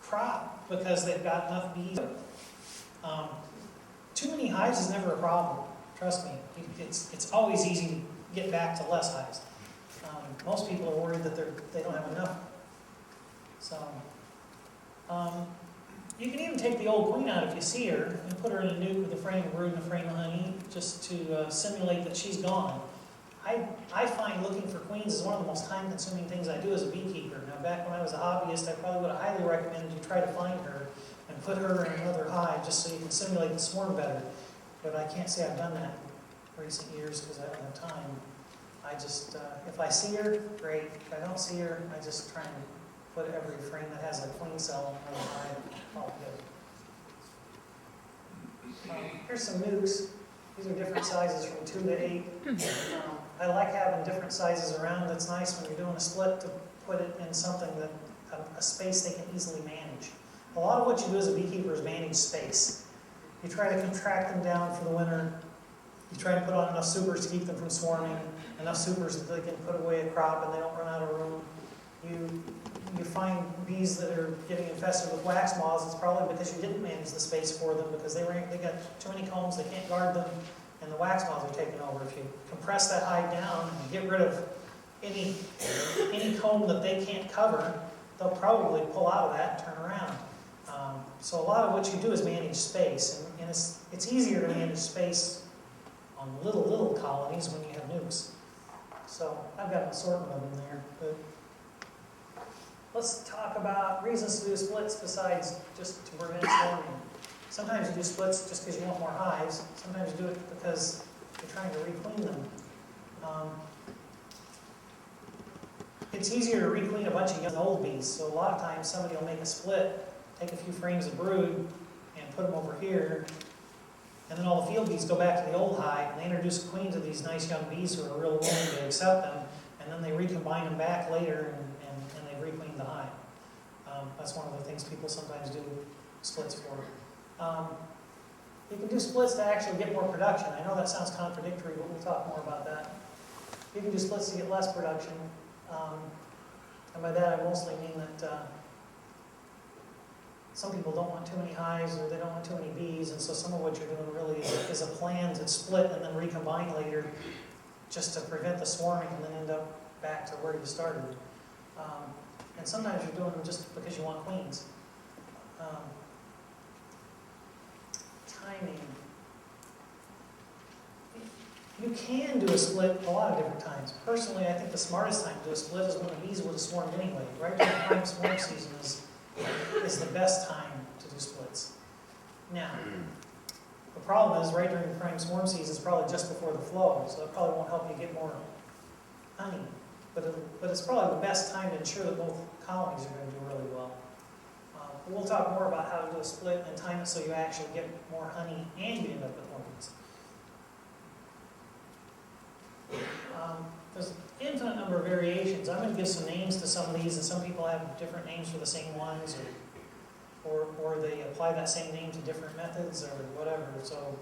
crop because they've got enough bees. Too many hives is never a problem, trust me. It's always easy to get back to less hives. Most people are worried that they don't have enough. So, you can even take the old queen out if you see her and put her in a nuke with a frame of brood and a frame of honey just to simulate that she's gone. I find looking for queens is one of the most time-consuming things I do as a beekeeper. Now, back when I was a hobbyist, I probably would have highly recommended you try to find her and put her in another hive just so you can simulate the swarm better. But I can't say I've done that in recent years because I don't have time. I just, if I see her, great. If I don't see her, I just try and put every frame that has a queen cell in another hive altogether. Here's some nukes. These are different sizes from 2 to 8. I like having different sizes around. That's nice when you're doing a split to put it in something that, a space they can easily manage. A lot of what you do as a beekeeper is manage space. You try to contract them down for the winter. You try to put on enough supers to keep them from swarming, enough supers that they can put away a crop and they don't run out of room. You find bees that are getting infested with wax moths, it's probably because you didn't manage the space for them because they got too many combs, they can't guard them, and the wax moths are taking over. If you compress that hive down and get rid of any comb that they can't cover, they'll probably pull out of that and turn around. So a lot of what you do is manage space, and it's easier to manage space on little colonies when you have nukes. So I've got an assortment of them there. But let's talk about reasons to do splits besides just to prevent swarming. Sometimes you do splits just because you want more hives. Sometimes you do it because you're trying to requeen them. It's easier to requeen a bunch of young old bees, so a lot of times somebody will make a split, take a few frames of brood, and put them over here, and then all the field bees go back to the old hive, and they introduce a queen to these nice young bees who are real willing to accept them, and then they recombine them back later, and they requeen the hive. That's one of the things people sometimes do splits for. You can do splits to actually get more production. I know that sounds contradictory, but we'll talk more about that. You can do splits to get less production. And by that I mostly mean that some people don't want too many hives or they don't want too many bees, and so some of what you're doing really is a plan to split and then recombine later just to prevent the swarming and then end up back to where you started. And sometimes you're doing them just because you want queens. Timing. You can do a split a lot of different times. Personally, I think the smartest time to do a split is when the bees would have swarmed anyway. Right during the prime swarm season is the best time to do splits. Now, the problem is right during the prime swarm season is probably just before the flow, so it probably won't help you get more honey. But it's probably the best time to ensure that both colonies are going to do really well. We'll talk more about how to do a split and time it so you actually get more honey and you end up with more bees. There's an infinite number of variations. I'm going to give some names to some of these, and some people have different names for the same ones, or they apply that same name to different methods or whatever. So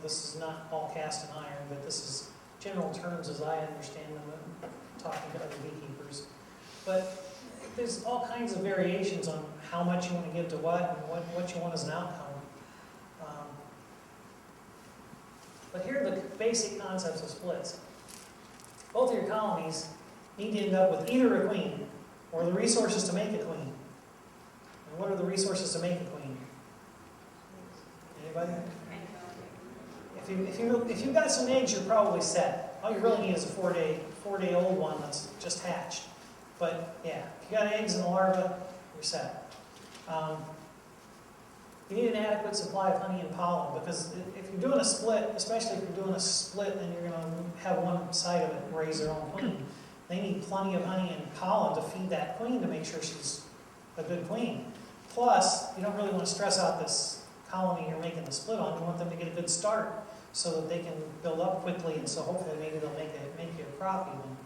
this is not all cast in iron, but this is general terms as I understand them talking to other beekeepers. But there's all kinds of variations on how much you want to give to what and what you want as an outcome. But here are the basic concepts of splits. Both of your colonies need to end up with either a queen or the resources to make a queen. And what are the resources to make a queen? Anybody? If you've got some eggs, you're probably set. All you really need is a four-day old one that's just hatched. But yeah, if you got eggs and a larva, you're set. You need an adequate supply of honey and pollen, because if you're doing a split, especially if you're doing a split and you're going to have one side of it raise their own queen, they need plenty of honey and pollen to feed that queen to make sure she's a good queen. Plus, you don't really want to stress out this colony you're making the split on. You want them to get a good start so that they can build up quickly, and so hopefully maybe they'll make you a crop even.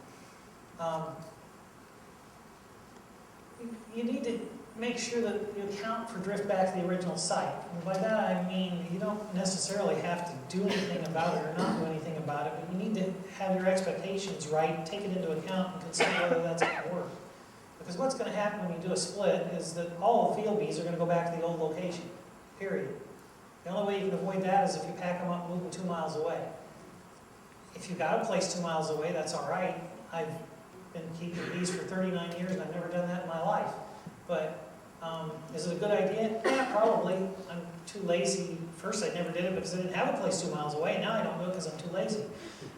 You need to make sure that you account for drift back to the original site. And by that I mean you don't necessarily have to do anything about it or not do anything about it, but you need to have your expectations right, take it into account, and consider whether that's going to work. Because what's going to happen when you do a split is that all the field bees are going to go back to the old location, period. The only way you can avoid that is if you pack them up and move them 2 miles away. If you've got a place 2 miles away, that's all right. I've been keeping bees for 39 years and I've never done that in my life. But is it a good idea? Yeah, probably. I'm too lazy. First I never did it because I didn't have a place 2 miles away. Now I don't do it because I'm too lazy.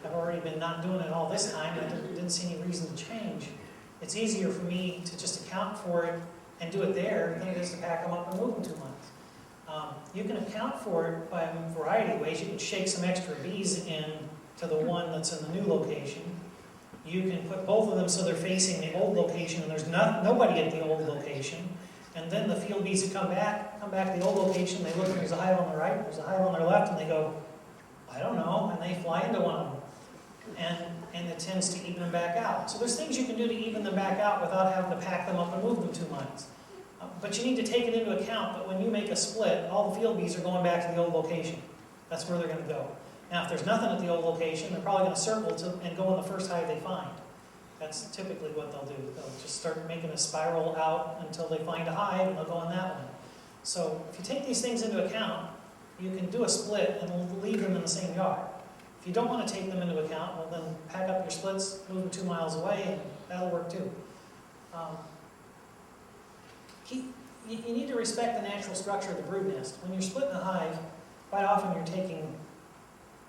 I've already been not doing it all this time and I didn't see any reason to change. It's easier for me to just account for it and do it there than it is to pack them up and move them 2 miles. You can account for it by a variety of ways. You can shake some extra bees in to the one that's in the new location. You can put both of them so they're facing the old location and there's nobody at the old location. And then the field bees who come back to the old location, they look and there's a hive on the right, there's a hive on their left, and they go, I don't know, and they fly into one of them. And it tends to even them back out. So there's things you can do to even them back out without having to pack them up and move them 2 miles. But you need to take it into account that when you make a split, all the field bees are going back to the old location. That's where they're going to go. Now, if there's nothing at the old location, they're probably going to circle and go in the first hive they find. That's typically what they'll do. They'll just start making a spiral out until they find a hive, and they'll go in that one. So if you take these things into account, you can do a split and leave them in the same yard. If you don't want to take them into account, well then pack up your splits, move them 2 miles away, and that'll work too. You need to respect the natural structure of the brood nest. When you're splitting a hive, quite often you're taking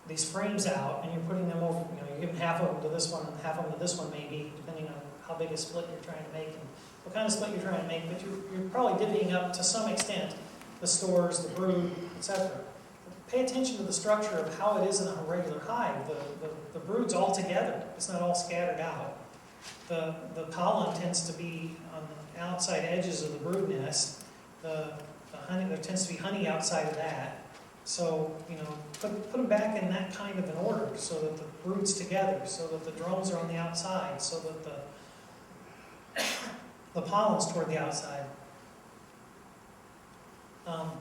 these frames out and you're putting them over, you're giving half of them to this one and half of them to this one maybe, depending on how big a split you're trying to make and what kind of split you're trying to make, but you're probably divvying up to some extent the stores, the brood, etc. Pay attention to the structure of how it is in a regular hive. The brood's all together. It's not all scattered out. The pollen tends to be on the outside edges of the brood nest. The honey, there tends to be honey outside of that. So, put them back in that kind of an order so that the brood's together, so that the drones are on the outside, so that the pollen's toward the outside. I don't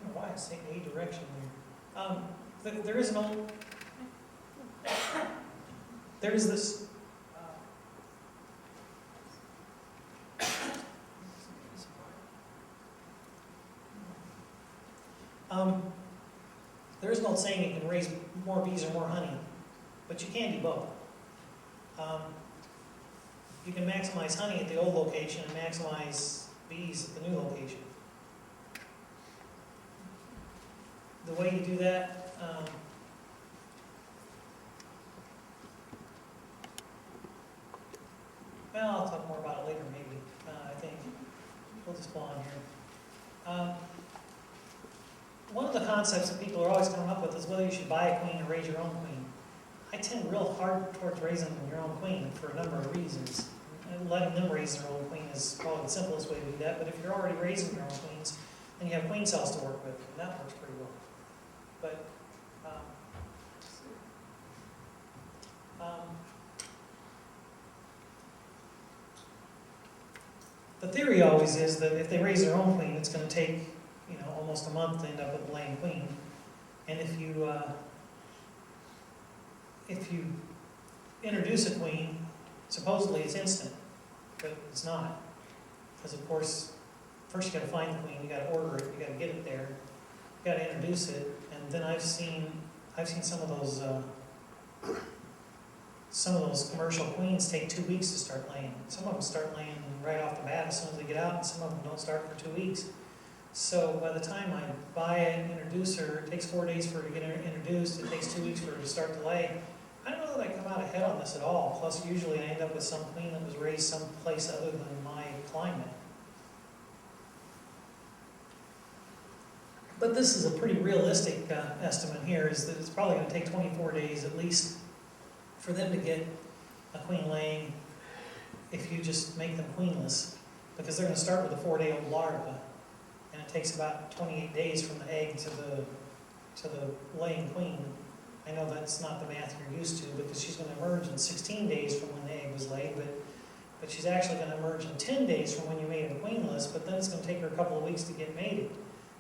know why it's taking a direction there. There is this. There is an old saying you can raise more bees or more honey, but you can do both. You can maximize honey at the old location and maximize bees at the new location. The way you do that, well, I'll talk more about it later maybe, I think. We'll just go on here. One of the concepts that people are always coming up with is whether you should buy a queen or raise your own queen. I tend real hard towards raising your own queen for a number of reasons. And letting them raise their own queen is probably the simplest way to do that, but if you're already raising your own queens, then you have queen cells to work with, and that works pretty well. But the theory always is that if they raise their own queen, it's going to take almost a month to end up with a laying queen. And if you introduce a queen, supposedly it's instant, but it's not. Because of course, first you got to find the queen, you got to order it, you got to get it there, you got to introduce it, and then I've seen some of those commercial queens take 2 weeks to start laying. Some of them start laying right off the bat as soon as they get out, and some of them don't start for 2 weeks. So by the time I buy it, introduce her, it takes 4 days for her to get introduced, it takes 2 weeks for her to start to lay. I don't know that I come out ahead on this at all. Plus, usually I end up with some queen that was raised someplace other than my climate. But this is a pretty realistic estimate here, is that it's probably going to take 24 days at least for them to get a queen laying if you just make them queenless, because they're going to start with a 4-day-old larva. And it takes about 28 days from the egg to the laying queen. I know that's not the math you're used to, because she's going to emerge in 16 days from when the egg was laid, but she's actually going to emerge in 10 days from when you made her queenless, but then it's going to take her a couple of weeks to get mated.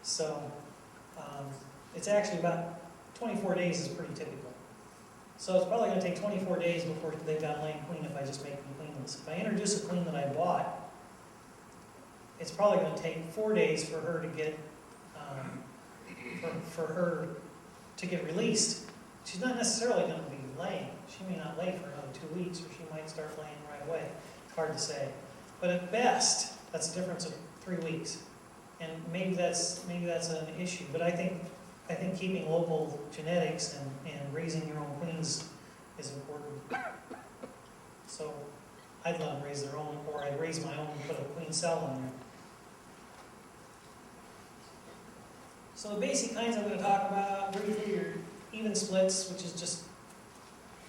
So it's actually about 24 days is pretty typical. So it's probably gonna take 24 days before they've got laying queen if I just make them queenless. If I introduce a queen that I bought, it's probably gonna take 4 days for her to get, for her to get released. She's not necessarily gonna be laying. She may not lay for another 2 weeks, or she might start laying right away. It's hard to say. But at best, that's a difference of 3 weeks. And maybe that's an issue, but I think keeping local genetics and raising your own queens is important. So I'd let them raise their own, or I'd raise my own and put a queen cell in there. So the basic kinds I'm going to talk about briefly are even splits, which is just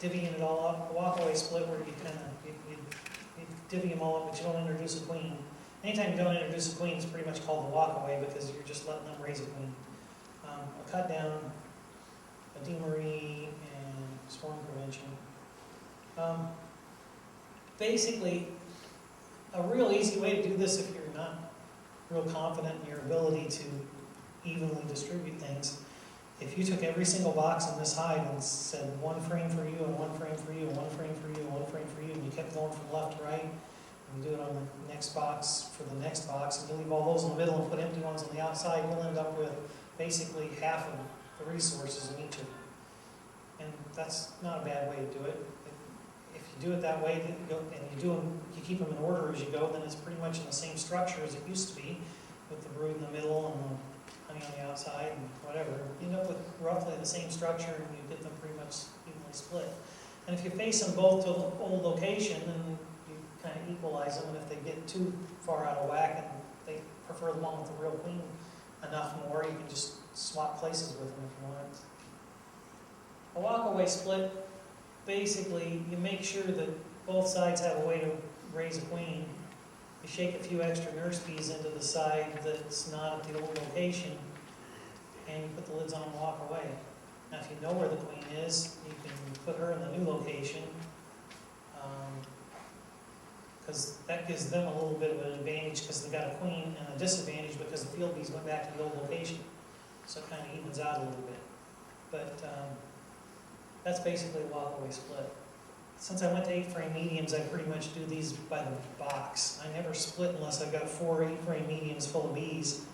divvying it all up. A walk-away split where you divvy them all up, but you don't introduce a queen. Anytime you don't introduce a queen, it's pretty much called a walk-away because you're just letting them raise a queen. A cut down, a demaree, and swarm prevention. Basically, a real easy way to do this if you're not real confident in your ability to evenly distribute things. If you took every single box in this hive and said 1 frame for you, and 1 frame for you, and 1 frame for you, and 1 frame for you, and you kept going from left to right, and you do it on the next box for the next box, and you leave all those in the middle and put empty ones on the outside, you'll end up with basically half of the resources in each of them. And that's not a bad way to do it. If you do it that way, and you keep them in order as you go, then it's pretty much in the same structure as it used to be, with the brood in the middle and the honey on the outside and whatever. You end up with roughly the same structure, and you get them pretty much evenly split. And if you face them both to the old location, then you kind of equalize them. And if they get too far out of whack and they prefer the one with the real queen enough more, you can just swap places with them if you want. A walk-away split, basically, you make sure that both sides have a way to raise a queen. You shake a few extra nurse bees into the side that's not at the old location, and you put the lids on and walk away. Now, if you know where the queen is, you can put her in the new location, because that gives them a little bit of an advantage because they've got a queen, and a disadvantage because the field bees went back to the old location. So it kind of evens out a little bit. But that's basically a walk-away split. Since I went to 8-frame mediums, I pretty much do these by the box. I never split unless I've got 4 8-frame mediums full of bees,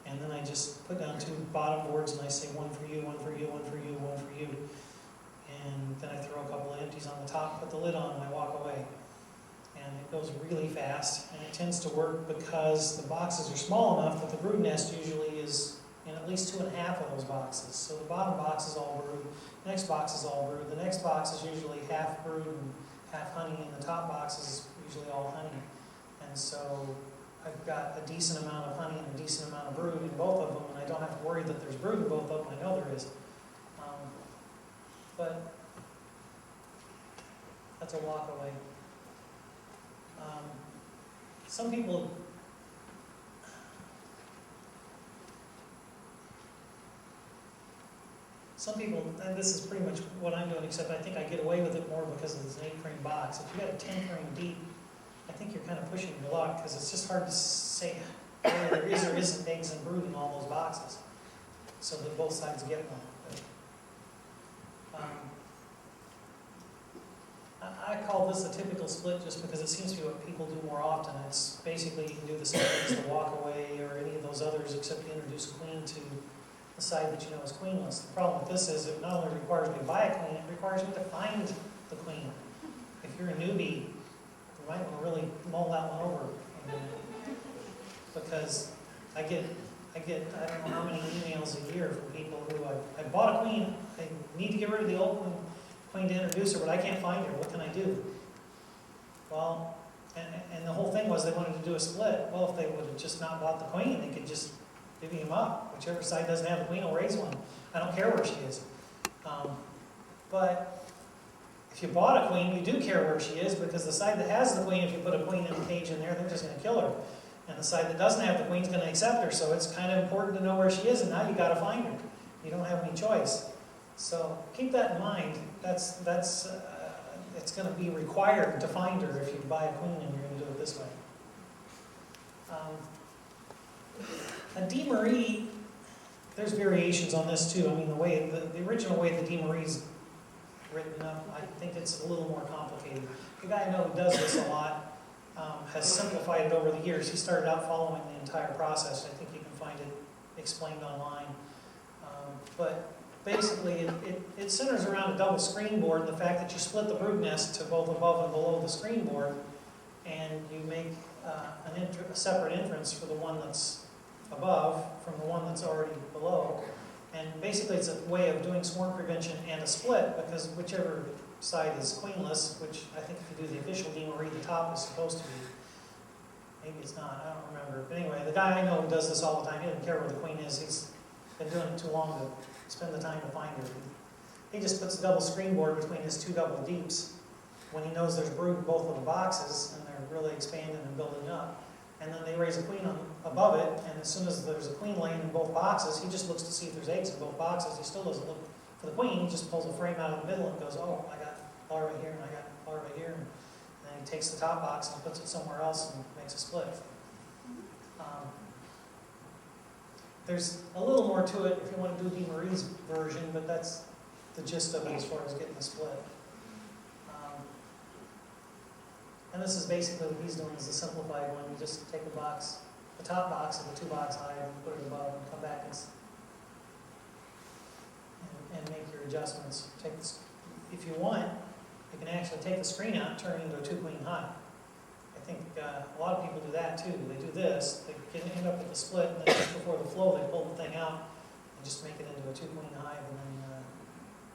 and then I just put down 2 bottom boards and I say 1 for you, 1 for you, 1 for you, 1 for you. And then I throw a couple of empties on the top, put the lid on, and I walk away. And it goes really fast, and it tends to work because the boxes are small enough that the brood nest usually is in at least 2.5 of those boxes. So the bottom box is all brood, the next box is all brood, the next box is usually half brood and half honey, and the top box is usually all honey. And so I've got a decent amount of honey and a decent amount of brood in both of them, and I don't have to worry that there's brood in both of them. I know there is. But that's a walk away. Some people and this is pretty much what I'm doing, except I think I get away with it more because it's an 8-frame box. If you got a 10-frame deep, I think you're kind of pushing your luck because it's just hard to say whether there is or isn't eggs and brood in all those boxes, so that both sides get one. But, I call this a typical split just because it seems to be what people do more often. It's basically you can do the same thing as the walk-away or any of those others, except you introduce a queen to the side that you know is queenless. The problem with this is it not only requires me to buy a queen, it requires me to find the queen. If you're a newbie, you might want to really mull that one over. Because I get I don't know how many emails a year from people who I bought a queen, I need to get rid of the old queen to introduce her, but I can't find her. What can I do? Well, and the whole thing was they wanted to do a split. Well, if they would have just not bought the queen, they could just divvy them up. Whichever side doesn't have the queen will raise one. I don't care where she is. But if you bought a queen, you do care where she is, because the side that has the queen, if you put a queen in a cage in there, they're just going to kill her. And the side that doesn't have the queen is going to accept her. So it's kind of important to know where she is, and now you've got to find her. You don't have any choice. So keep that in mind. It's going to be required to find her if you buy a queen and you're going to do it this way. A DeMarie, there's variations on this too. I mean, the original way the DeMaries written up. I think it's a little more complicated. The guy I know who does this a lot has simplified it over the years. He started out following the entire process. I think you can find it explained online. But basically, it centers around a double screen board, and the fact that you split the brood nest to both above and below the screen board, and you make a separate entrance for the one that's above from the one that's already below. And basically, it's a way of doing swarm prevention and a split, because whichever side is queenless, which I think if you do the official deanery, the top is supposed to be. Maybe it's not, I don't remember. But anyway, the guy I know who does this all the time, he doesn't care where the queen is. He's been doing it too long to spend the time to find her. He just puts a double screen board between his two double deeps when he knows there's brood in both of the boxes and they're really expanding and building up. And then they raise a queen above it, and as soon as there's a queen laying in both boxes, he just looks to see if there's eggs in both boxes. He still doesn't look for the queen. He just pulls a frame out of the middle and goes, oh, I got larvae here and I got larvae here. And then he takes the top box and puts it somewhere else and makes a split. There's a little more to it if you want to do DeMarie's version, but that's the gist of it as far as getting the split. And this is basically what he's doing is the simplified one. You just take the box, the top box of the 2-box hive, and put it above, and come back and make your adjustments. Take this, if you want, you can actually take the screen out and turn it into a 2-queen hive. I think a lot of people do that too. They do this, they can end up with the split, and then just before the flow, they pull the thing out and just make it into a 2-queen hive, and then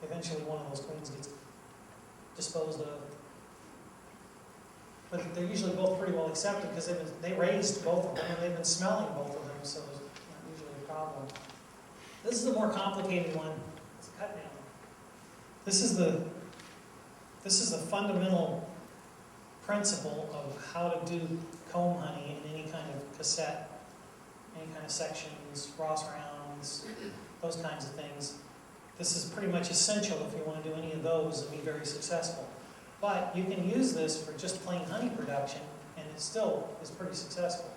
eventually one of those queens gets disposed of. But they're usually both pretty well accepted because they raised both of them and they've been smelling both of them, so there's not usually a problem. This is a more complicated one. It's a cut down. This is the fundamental principle of how to do comb honey in any kind of cassette, any kind of sections, Ross rounds, those kinds of things. This is pretty much essential if you want to do any of those and be very successful. But you can use this for just plain honey production, and it still is pretty successful.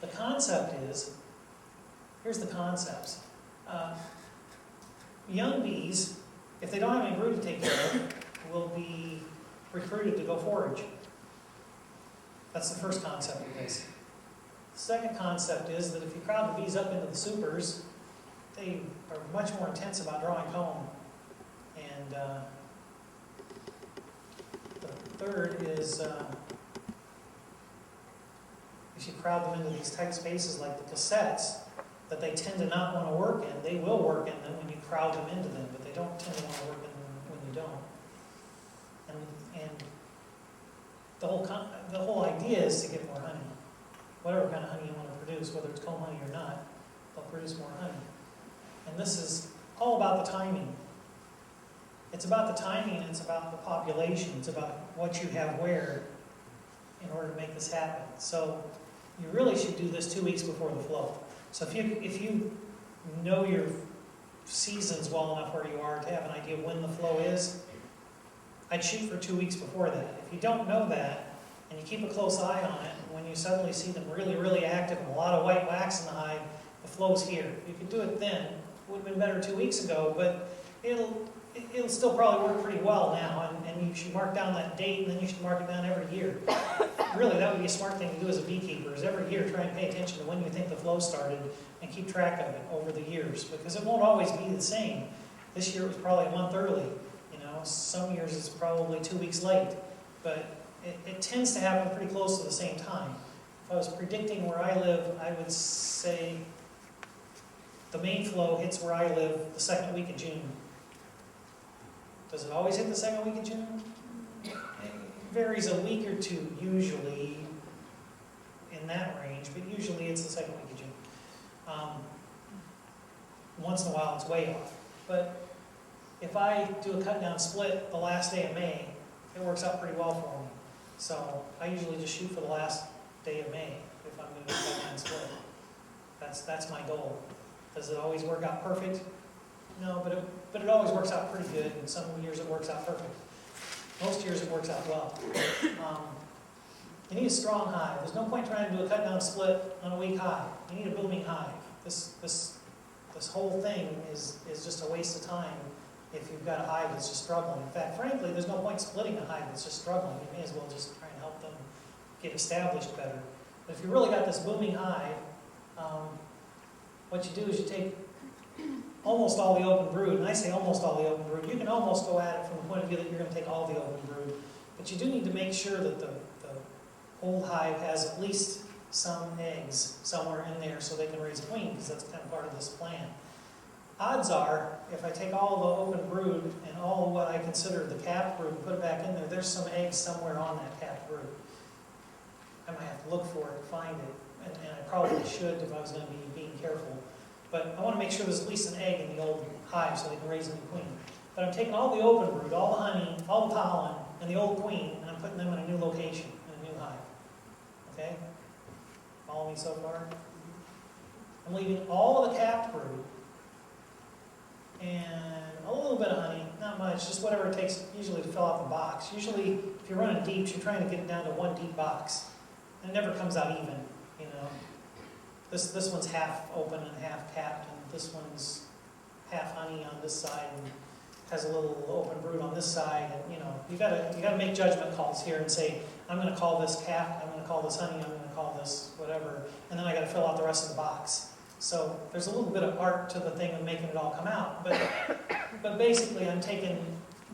The concept is, here's the concepts. Young bees, if they don't have any brood to take care of, will be recruited to go forage. That's the first concept of this. The second concept is that if you crowd the bees up into the supers, they are much more intense about drawing comb. And the third is if you crowd them into these tight spaces like the cassettes that they tend to not want to work in, they will work in them when you crowd them into them, but they don't tend to want to work in them when you don't. And the whole idea is to get more honey. Whatever kind of honey you want to produce, whether it's comb honey or not, they'll produce more honey. And this is all about the timing. It's about the timing, and it's about the population. It's about what you have where in order to make this happen. So you really should do this 2 weeks before the flow. So if you know your seasons well enough where you are to have an idea of when the flow is, I'd shoot for 2 weeks before that. If you don't know that, and you keep a close eye on it, when you suddenly see them really, really active and a lot of white wax in the hive, the flow's here. If you could do it then, it would have been better 2 weeks ago, but it'll still probably work pretty well now, and you should mark down that date, and then you should mark it down every year. Really, that would be a smart thing to do as a beekeeper, is every year try and pay attention to when you think the flow started and keep track of it over the years, because it won't always be the same. This year it was probably a month early. Some years it's probably 2 weeks late, but it tends to happen pretty close to the same time. If I was predicting where I live, I would say the main flow hits where I live the second week of June. Does it always hit the second week of June? It varies a week or two, usually, in that range, but usually it's the second week of June. Once in a while it's way off. But if I do a cut-down split the last day of May, it works out pretty well for me. So I usually just shoot for the last day of May if I'm going to do a cut-down split. That's my goal. Does it always work out perfect? No, but it always works out pretty good, and some years it works out perfect. Most years it works out well. You need a strong hive. There's no point trying to do a cut-down split on a weak hive. You need a booming hive. This whole thing is just a waste of time if you've got a hive that's just struggling. In fact, frankly, there's no point splitting a hive that's just struggling. You may as well just try and help them get established better. But if you really got this booming hive, what you do is you take almost all the open brood, and I say almost all the open brood. You can almost go at it from the point of view that you're going to take all the open brood, but you do need to make sure that the old hive has at least some eggs somewhere in there so they can raise a queen, because that's kind of part of this plan. Odds are, if I take all the open brood and all what I consider the capped brood and put it back in there, there's some eggs somewhere on that capped brood. I might have to look for it, find it, and I probably should if I was going to be being careful. But I want to make sure there's at least an egg in the old hive so they can raise a new queen. But I'm taking all the open brood, all the honey, all the pollen, and the old queen, and I'm putting them in a new location, in a new hive. Okay? Follow me so far? I'm leaving all of the capped brood and a little bit of honey, not much, just whatever it takes usually to fill out the box. Usually, if you're running deep, you're trying to get it down to one deep box. And it never comes out even, you know. This one's half open and half capped, and this one's half honey on this side and has a little open brood on this side. And you know, you gotta make judgment calls here and say, I'm going to call this capped, I'm going to call this honey, I'm going to call this whatever, and then I got to fill out the rest of the box. So there's a little bit of art to the thing of making it all come out. But basically, I'm taking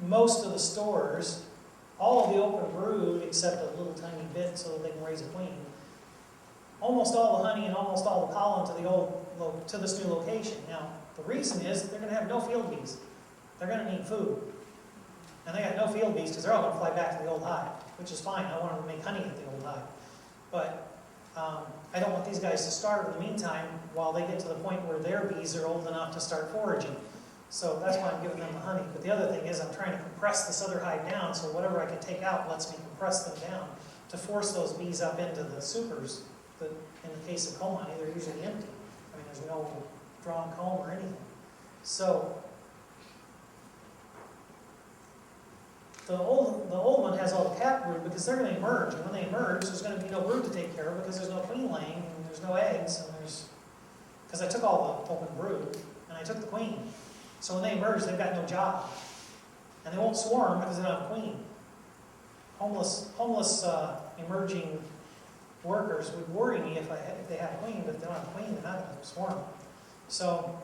most of the stores, all of the open brood except a little tiny bit so that they can raise a queen. Almost all the honey and almost all the pollen to this new location. Now, the reason is they're going to have no field bees. They're going to need food. And they got no field bees because they're all going to fly back to the old hive, which is fine. I want them to make honey at the old hive. But I don't want these guys to starve in the meantime while they get to the point where their bees are old enough to start foraging. So that's why I'm giving them the honey. But the other thing is I'm trying to compress this other hive down so whatever I can take out lets me compress them down to force those bees up into the supers. But in the case of comb honey, they're usually empty. I mean, there's no drawn comb or anything. So the old one has all the capped brood because they're going to emerge. And when they emerge, there's going to be no brood to take care of because there's no queen laying and there's no eggs. And because I took all the open brood and I took the queen. So when they emerge, they've got no job. And they won't swarm because they don't have a queen. Homeless emerging workers would worry me if they had a queen, but if they don't have a queen, they're not going to swarm. So,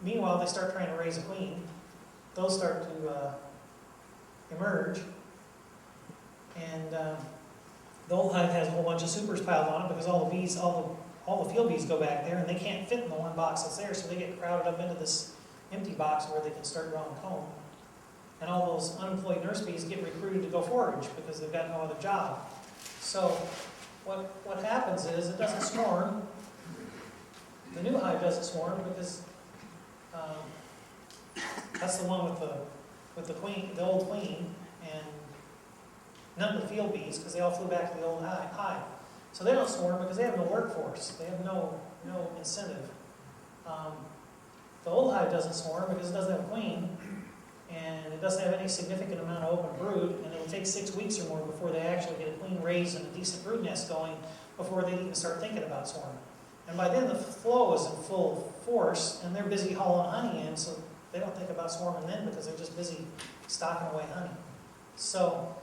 meanwhile, they start trying to raise a queen. Those start to emerge. And the old hive has a whole bunch of supers piled on it because all the bees, all the field bees go back there, and they can't fit in the one box that's there, so they get crowded up into this empty box where they can start drawing comb. And all those unemployed nurse bees get recruited to go forage because they've got no other job. So what happens is it doesn't swarm. The new hive doesn't swarm because that's the one with the queen, the old queen, and none of the field bees because they all flew back to the old hive. So they don't swarm because they have no workforce. They have no incentive. The old hive doesn't swarm because it doesn't have a queen, and it doesn't have any significant amount of open brood, and it'll take 6 weeks or more before they actually get a queen raised and a decent brood nest going before they even start thinking about swarming. And by then the flow is in full force, and they're busy hauling honey in, so they don't think about swarming then because they're just busy stocking away honey. So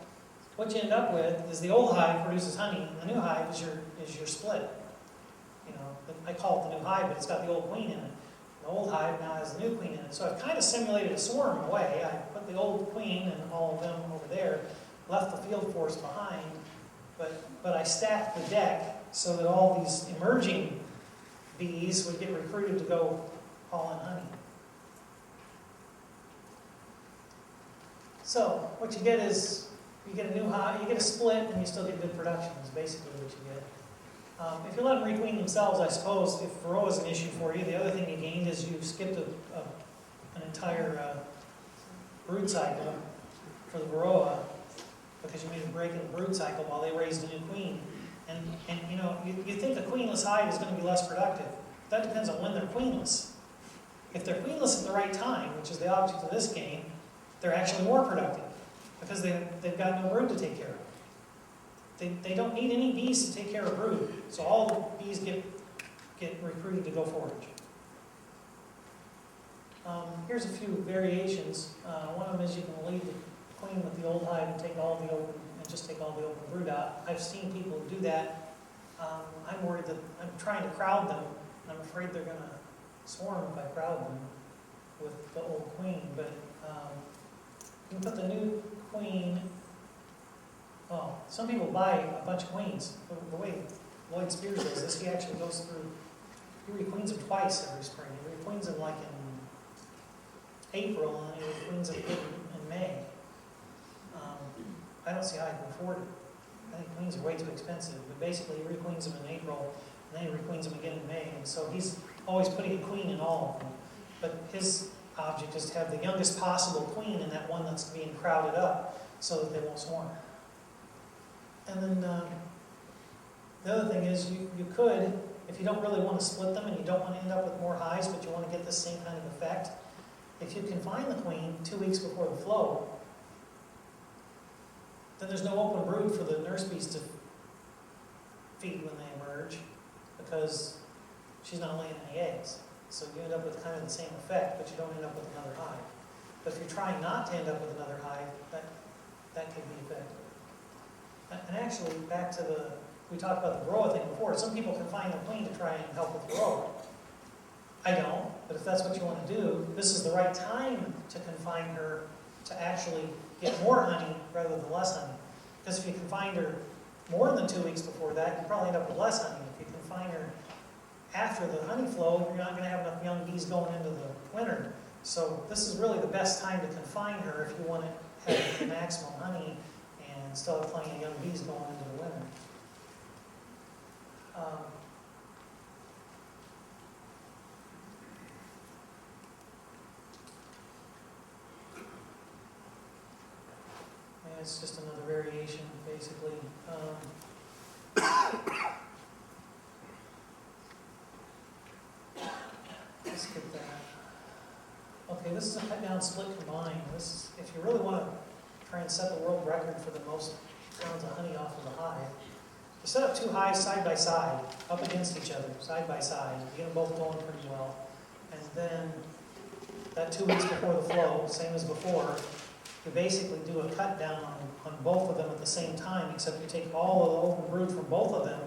what you end up with is the old hive produces honey, and the new hive is your split. You know, I call it the new hive, but it's got the old queen in it. The old hive now has the new queen in it. So I've kind of simulated a swarm in a way. I put the old queen and all of them over there, left the field force behind, but I stacked the deck so that all these emerging bees would get recruited to go haul in honey. So what you get is you get a new hive, you get a split, and you still get good production is basically what you get. If you let them requeen themselves, I suppose, if varroa is an issue for you, the other thing you gained is you skipped an entire brood cycle for the varroa because you made a break in the brood cycle while they raised a new queen. And you know, you think a queenless hive is going to be less productive. That depends on when they're queenless. If they're queenless at the right time, which is the object of this game, they're actually more productive because they've got no brood to take care of. They don't need any bees to take care of brood, so all the bees get recruited to go forage. Here's a few variations. One of them is you can leave the queen with the old hive and take all the open, and just take all the open brood out. I've seen people do that. I'm worried that I'm trying to crowd them. I'm afraid they're going to swarm if I crowd them with the old queen. But you can put the new queen. Oh, some people buy a bunch of queens. The way Lloyd Spears does this, he actually goes through. He requeens them twice every spring. He requeens them like in April, and he requeens them in May. I don't see how I can afford it. I think queens are way too expensive, but basically he requeens them in April, and then he requeens them again in May, and so he's always putting a queen in all of them. But his object is to have the youngest possible queen in that one that's being crowded up, so that they won't swarm. And then the other thing is you could, if you don't really want to split them and you don't want to end up with more hives, but you want to get the same kind of effect, if you confine the queen 2 weeks before the flow, then there's no open brood for the nurse bees to feed when they emerge, because she's not laying any eggs. So you end up with kind of the same effect, but you don't end up with another hive. But if you're trying not to end up with another hive, that could be effective. And actually, back to we talked about the varroa thing before. Some people confine their queen to try and help with varroa. I don't, but if that's what you want to do, this is the right time to confine her to actually get more honey rather than less honey. Because if you confine her more than 2 weeks before that, you probably end up with less honey. If you confine her after the honey flow, you're not going to have enough young bees going into the winter. So this is really the best time to confine her if you want to have the maximum honey and still have plenty of young bees going into the winter. And it's just another variation, basically. Let's skip that. Okay, this is a cut down split combined. This is, if you really want to try and set the world record for the most pounds of honey off of a hive, you set up two hives side by side, up against each other, side by side. You get them both going pretty well. And then that 2 weeks before the flow, same as before, you basically do a cut down on both of them at the same time, except you take all of the open brood from both of them.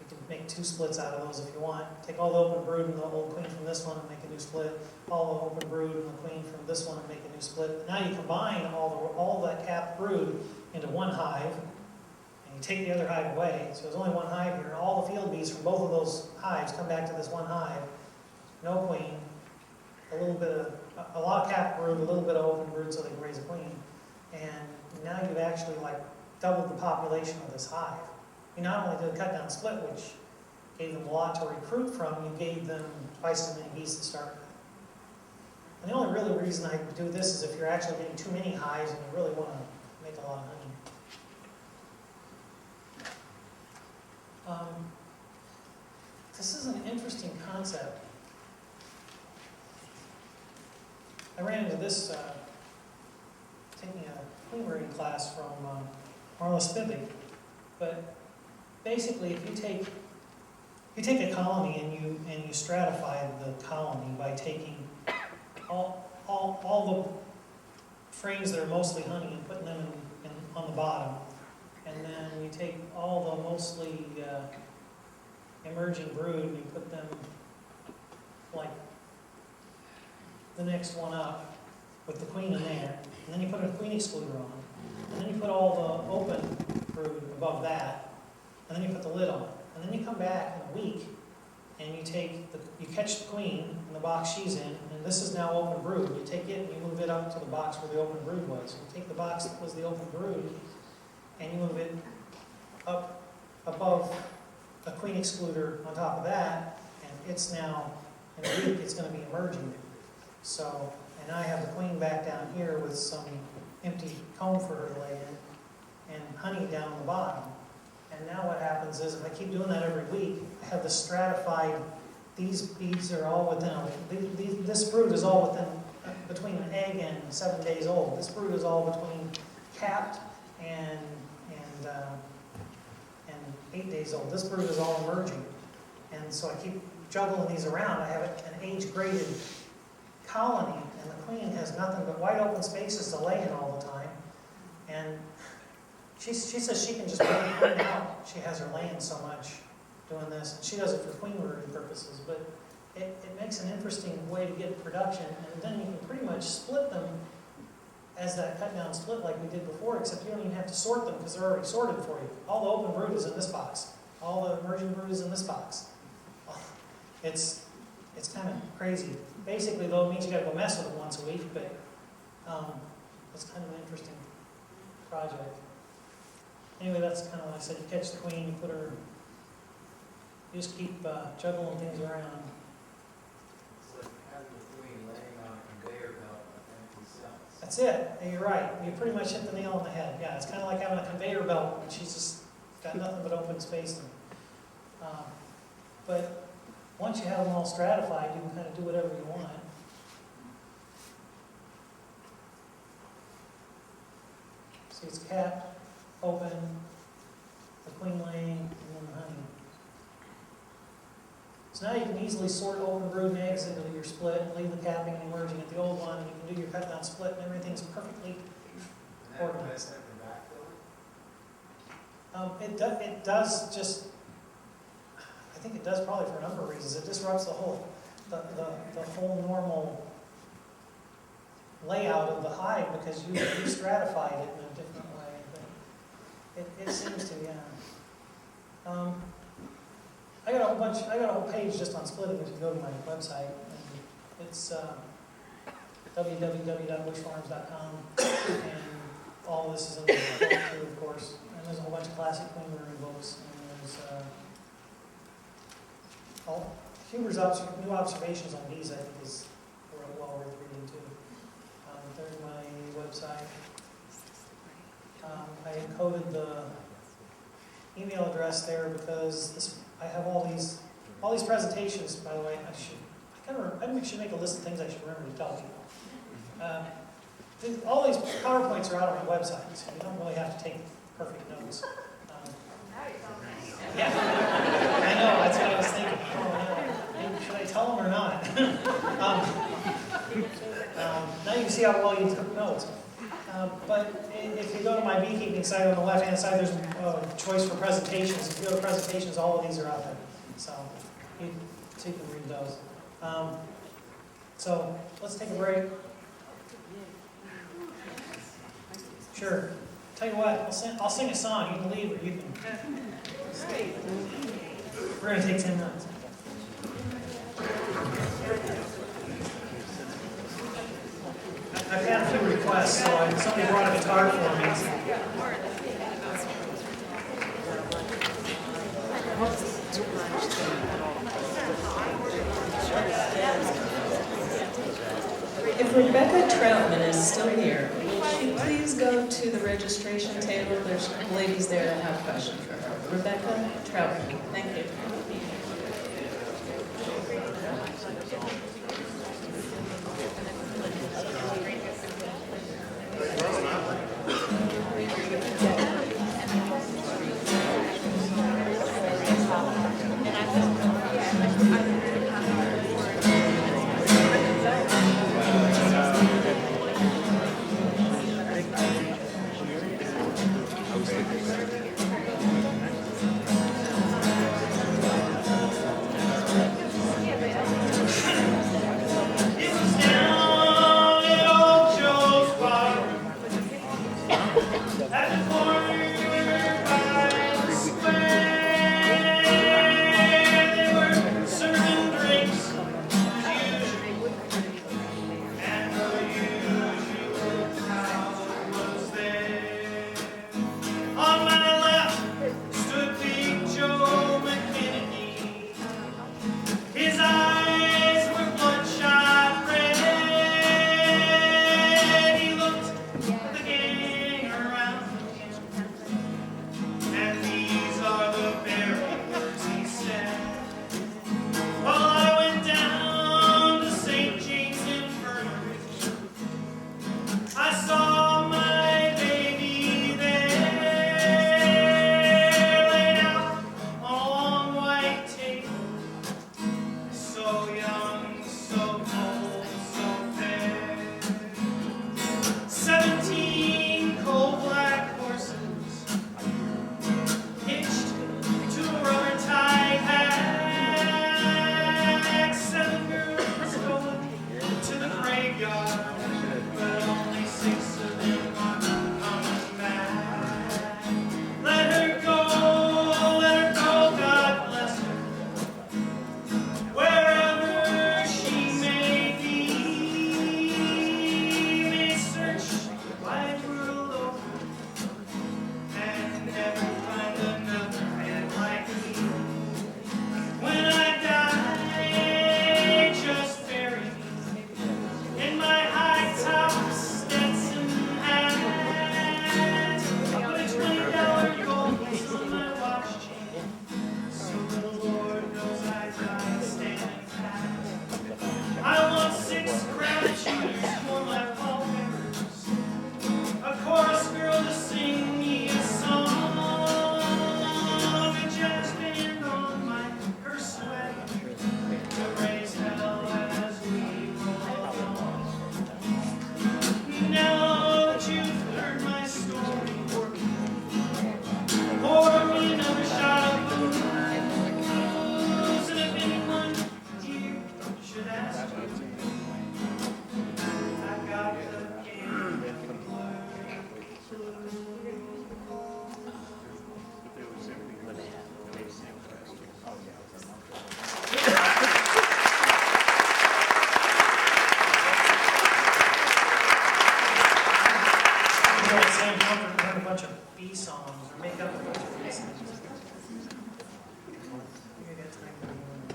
You can make 2 splits out of those if you want. Take all the open brood and the old queen from this one and make a new split. All the open brood and the queen from this one and make a new split. Now you combine all that capped brood into one hive, and you take the other hive away. So there's only one hive here, and all the field bees from both of those hives come back to this one hive. No queen, a lot of capped brood, a little bit of open brood so they can raise a queen. And now you've actually doubled the population of this hive. You not only did a cut down split, which gave them a lot to recruit from, you gave them twice as many bees to start with. And the only really reason I do this is if you're actually getting too many hives and you really want to make a lot of honey. This is an interesting concept. I ran into this taking a queen rearing class from Marla Spivak. But basically, if you take a colony and you stratify the colony by taking all the frames that are mostly honey and putting them on the bottom, and then you take all the mostly emerging brood and you put them like the next one up with the queen in there, and then you put a queen excluder on, and then you put all the open brood above that, and then you put the lid on, and then you come back in a week and you catch the queen in the box she's in, and this is now open brood. You take it and you move it up to the box where the open brood was. You take the box that was the open brood and you move it up above a queen excluder on top of that, and it's now, in a week, it's going to be emerging. So, and I have the queen back down here with some empty comb for her to lay in, and honey down the bottom. And now what happens is, if I keep doing that every week, I have the stratified, these bees are all within, this brood is all within, between an egg and 7 days old. This brood is all between capped and 8 days old. This brood is all emerging. And so I keep juggling these around. I have an age-graded colony, and the queen has nothing but wide open spaces to lay in all the time. And she says she can just run out. She has her laying so much doing this. She does it for queen brooding purposes, but it makes an interesting way to get production, and then you can pretty much split them as that cut down split like we did before, except you don't even have to sort them because they're already sorted for you. All the open brood is in this box. All the emerging brood is in this box. It's kind of crazy. Basically, though, it means you got to go mess with it once a week, but it's kind of an interesting project. Anyway, that's kind of like I said. You catch the queen, you put her. You just keep juggling things around. It's like having the queen laying on a conveyor belt with empty cells. That's it. And you're right. You pretty much hit the nail on the head. Yeah, it's kind of like having a conveyor belt, and she's just got nothing but open space. But once you have them all stratified, you can kind of do whatever you want. See, it's capped, open, the queen laying, and then the honey. So now you can easily sort open brood and eggs into your split, and leave the capping and emerging at the old one, and you can do your cut down split, and everything's perfectly organized. It does just, I think it does probably for a number of reasons. It disrupts the whole normal layout of the hive because you stratified it in a different way. But it seems to, yeah. I got a whole page just on splitting if you go to my website. And it's www.bushfarms.com, and all this is in the book too, of course. And there's a whole bunch of classic queen rearing books. And there's Huber's new observations on bees, I think, is well worth reading too. There's my website. I encoded the email address there because I have all these presentations. By the way, I should make a list of things I should remember to tell people. All these PowerPoints are out on my website, so you don't really have to take perfect notes. Yeah, I know, that's what I was thinking. Should I tell them or not? Now you can see how well you took notes. But if you go to my beekeeping site on the left-hand side, there's a choice for presentations. If you go to presentations, all of these are out there. So you can read those. So let's take a break. Sure. Tell you what, I'll sing a song. You can leave or you can stay. We're going to take 10 minutes. I've had a few requests, so somebody brought a guitar for me. If Rebecca Troutman is still here, would she please go to the registration table? There's ladies there that have questions for her. Rebecca Troutman, thank you. bee songs or make up a bunch of bee songs. I got time to do one.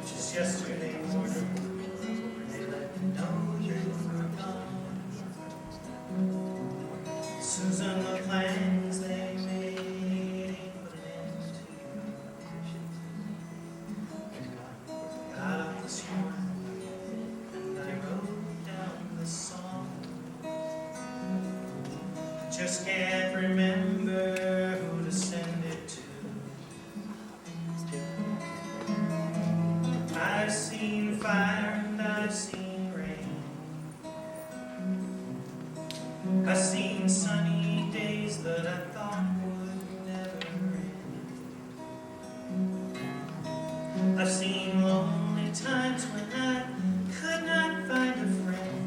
Just yesterday morning, they let me know you were gone. Susan, the plans they made put an end to. Got up this morning and I wrote down this song. I just can't remember who to send it to. I've seen fire and I've seen rain. I've seen sunny days that I thought would never end. I've seen lonely times when I could not find a friend.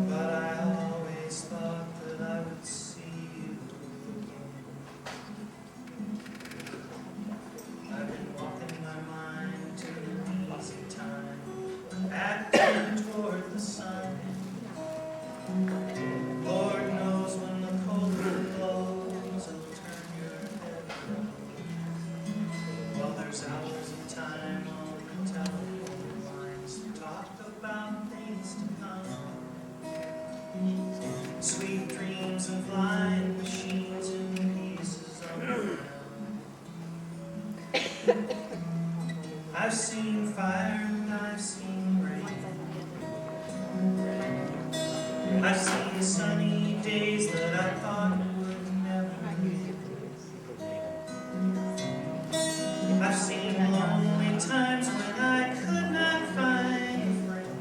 But I always thought that I would see you again. I've been walking my mind to an easy time, back toward the sun. Lord knows when the cold wind blows, it'll turn your head around. Well, there's hours of time on the telephone lines to talk about things to come. Sweet dreams and flying machines and pieces of the ground. I've seen fire and I've seen rain. I've seen sunny days that I thought would never end. I've seen lonely times when I could not find a friend.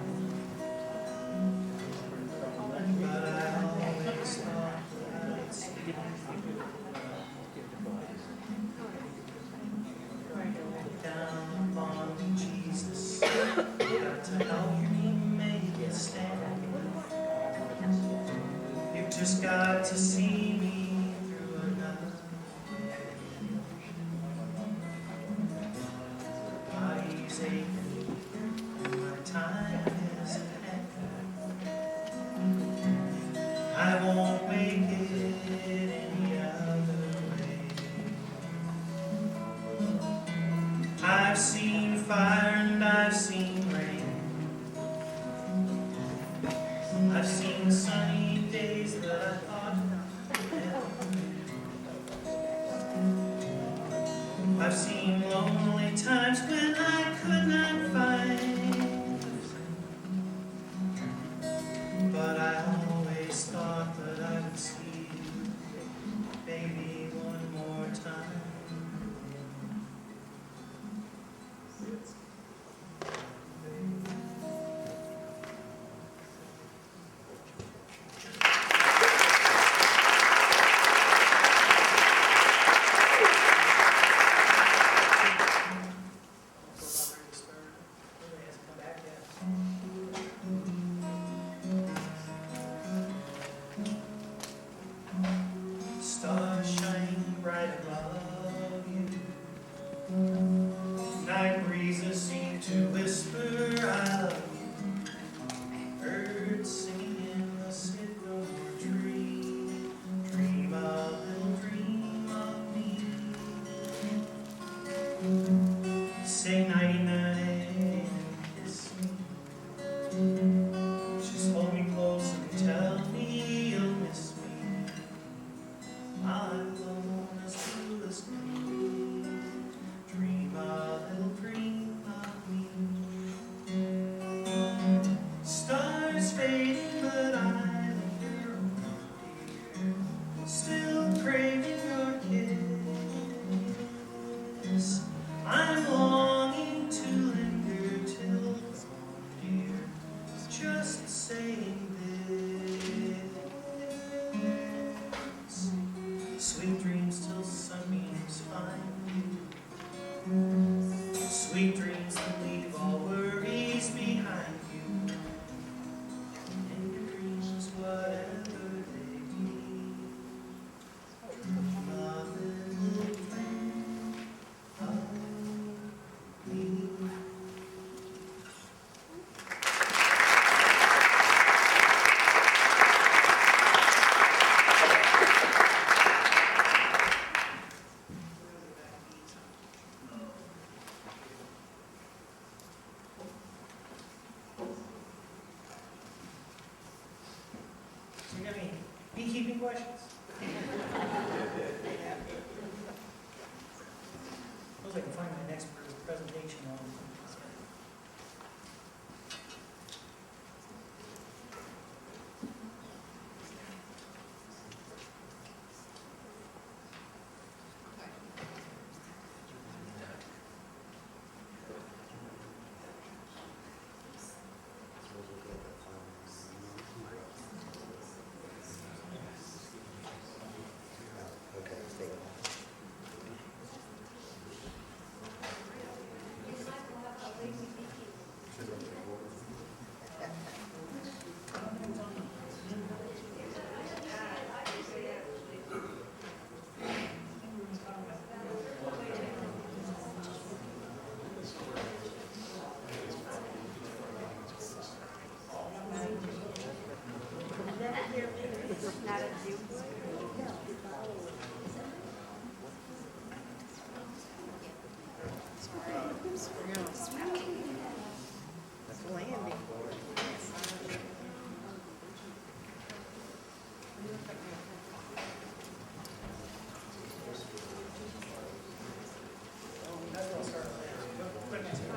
But I always thought that I'd see you. Down upon me, Jesus, you got to help me make a stand. You've just got to see me through another way. Body's aching, and my time is at hand. I won't make it any other way. I've seen fire and I've seen rain. I've seen sunny days that I thought would never end. I've seen lonely times when I could not find a friend. But I always thought that I would see you, baby, one more time. Stars shining bright above you. Night breezes seem to whisper, I love you. Birds singing in the sycamore tree. Dream a little dream of me. Say nighty-night and kiss me. Just hold me close and tell me you'll miss me. I'm alone as blue as can be. Dream a little dream of me. Stars fading, but I linger on, dear. Still craving your kiss. I'm longing to linger till dawn, dear. Just saying this. Sweet dreams till presentation on.